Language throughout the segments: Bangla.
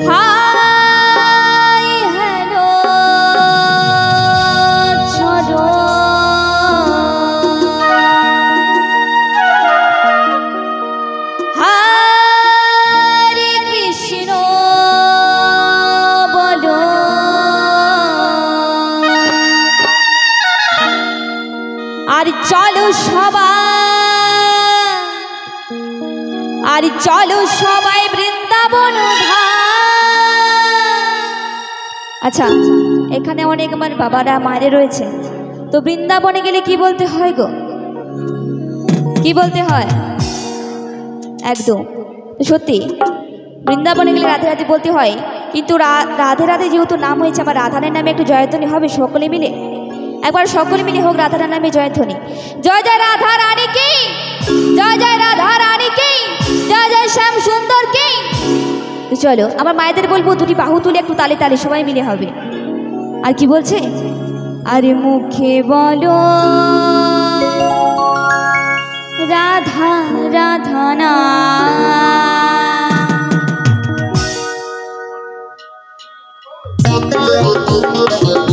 হাই হ্যালো চলো হরে কৃষ্ণ বলো আর চলো সবাই বৃন্দাবন আচ্ছা এখানে অনেক আমার বাবারা মায়েরা রয়েছে তো বৃন্দাবনে গেলে কি বলতে হয় গো কি বলতে হয় একদম সত্যি বৃন্দাবনে গেলে রাধে রাধে বলতে হয় কিন্তু রাধে রাধে যেহেতু নাম হয়েছে আমার রাধানের নামে একটু জয়ধ্বনি হবে সকলে মিলে একবার সকলে মিলে হোক রাধার নামে জয়ধ্বনি জয় জয় রাধা রানী কি জয় জয় রাধা রানী কি জয় জয় শ্যাম সুন্দর কি চলো আমার মায়েদের বলবো দুটি বাহু তুলে একটু তালে তালে সবাই মিলে হবে আর কি বলছে আরে মুখে বলো রাধা রাধা না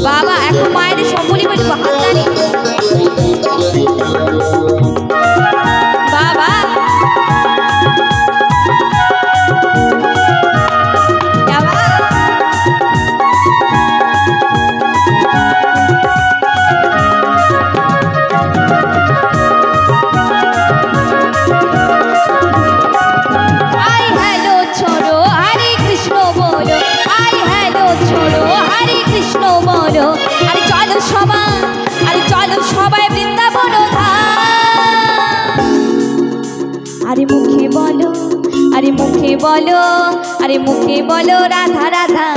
বাবা এখন মায়েদের সকলেই বলবো হাত তালি বাবা সবাই বৃন্দাবন আরে মুখে বলো আরে মুখে বলো আরে মুখে বলো রাধা রাধা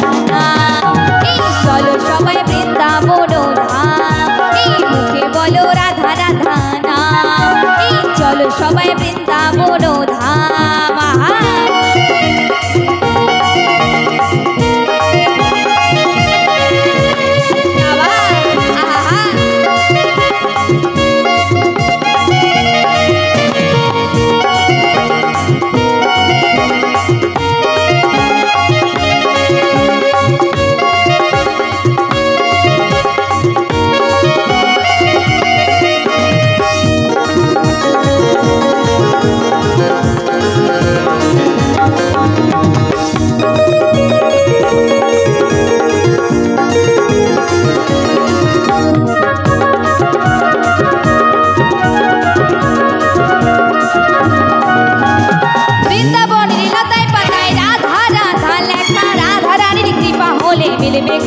চলো সবাই বৃন্দাবন মুখে বলো রাধা রাধা চলো সবাই বৃন্দাবন ধাম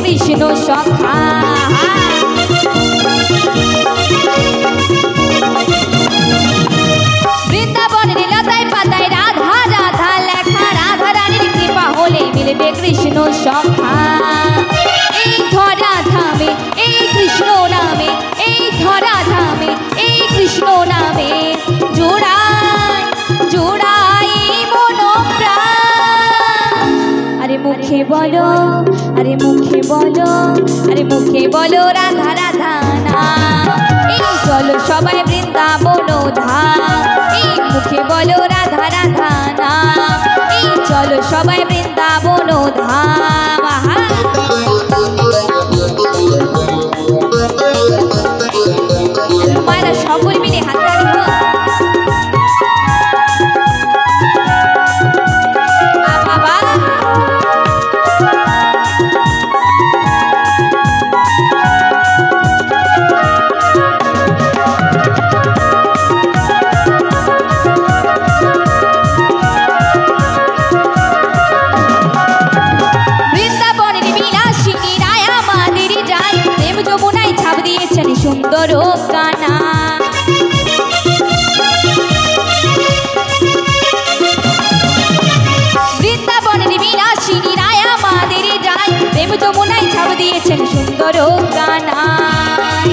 কৃষ্ণ সখা বৃন্দাবনের লতায় পাতায় রাধা রাধা লেখা রাধা রানীর কৃপা হলে মিলবে কৃষ্ণ সখা এই ধরা ধামে এই কৃষ্ণ নামে এই ধরা ধামে এই কৃষ্ণ নামে জোড়ায় জোড়াই মনোপ্রাণ আরে মুখে বলো আরে মুখে বলো আরে মুখে বলো রাধা রাধা না এই চলো সবাই বৃন্দাবন ধাম এই মুখে বলো রাধা রাধা না এই চলো সবাই বৃন্দাবন ধাম মায়েরা সকল মিলে হাততালি হোক বাবা সুন্দর কানা বৃন্দাবনের বিলাসিনী রায় আমাদের রায় প্রেম যমুনায় ছাপ দিয়েছেন সুন্দর কানায়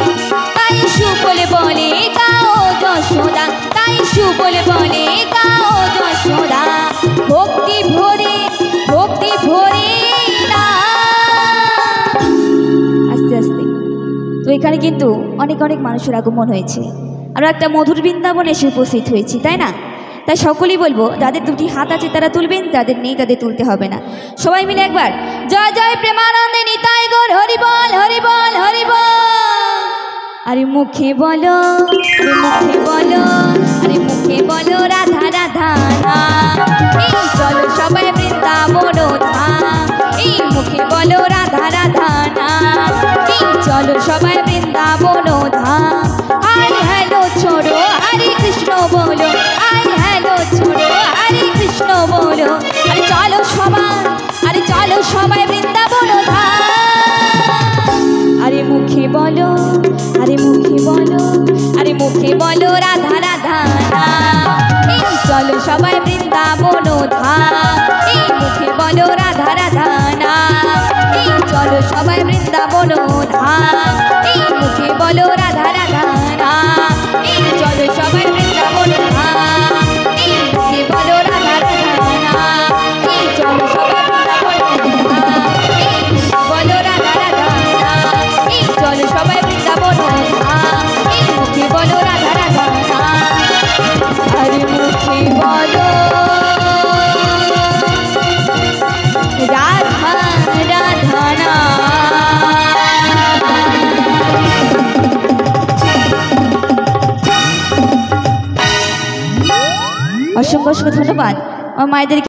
তাই সুবলে বলে গাও যশোদা তাই সুবলে বলে গাও যশোদা ভক্তি ভরে আস্তে আস্তে। তো এখানে কিন্তু অনেক অনেক মানুষের আগমন হয়েছে, আমরা একটা মধুর বৃন্দাবনে এসে উপস্থিত হয়েছি, তাই না? তাই সকলেই বলবো যাদের দুটি হাত আছে তারা তুলবেন, যাদের নেই তাদের তুলতে হবে না। সবাই মিলে একবার জয় জয় প্রেমানন্দে নিতাই গৌর হরি বল হরি বল হরি বল। আরে মুখে বলো, আরে মুখে বলো, আরে মুখে বলো রাধা রাধা এই চলো সবাই বৃন্দাবন ধাম। এই মুখে বলো রাধা রাধা এই চলো সবাই বৃন্দাবন ধাম। আই হ্যালো ছোড়ো হরে কৃষ্ণ বলো, আই হ্যালো ছোড়ো হরে কৃষ্ণ বলো। আরে চলো সবাই, আরে চলো সবাই বৃন্দাবন ধাম। আরে মুখে বলো, আরে মুখে বলো, আরে মুখে বলো রাধা রাধা এই চলো সবাই বৃন্দাবন ধাম। এই মুখে বলো রাধা রাধা এই চলো সবাই বৃন্দাবন ধাম। এই মুখে বলো রাধা রাধা এই চলো সবাই বৃন্দাবন ধাম। এই মুখে বলো রাধা রাধা এই চলো সবাই বৃন্দাবন ধাম। এই মুখে বলো রাধা রাধা এই চলো সবাই বৃন্দাবন ধাম। এই মুখে বলো রাধা রাধা আরে মুখে বলো রাধা রাধা অসংখ্য অসংখ্য ধন্যবাদ আমার মায়েদের।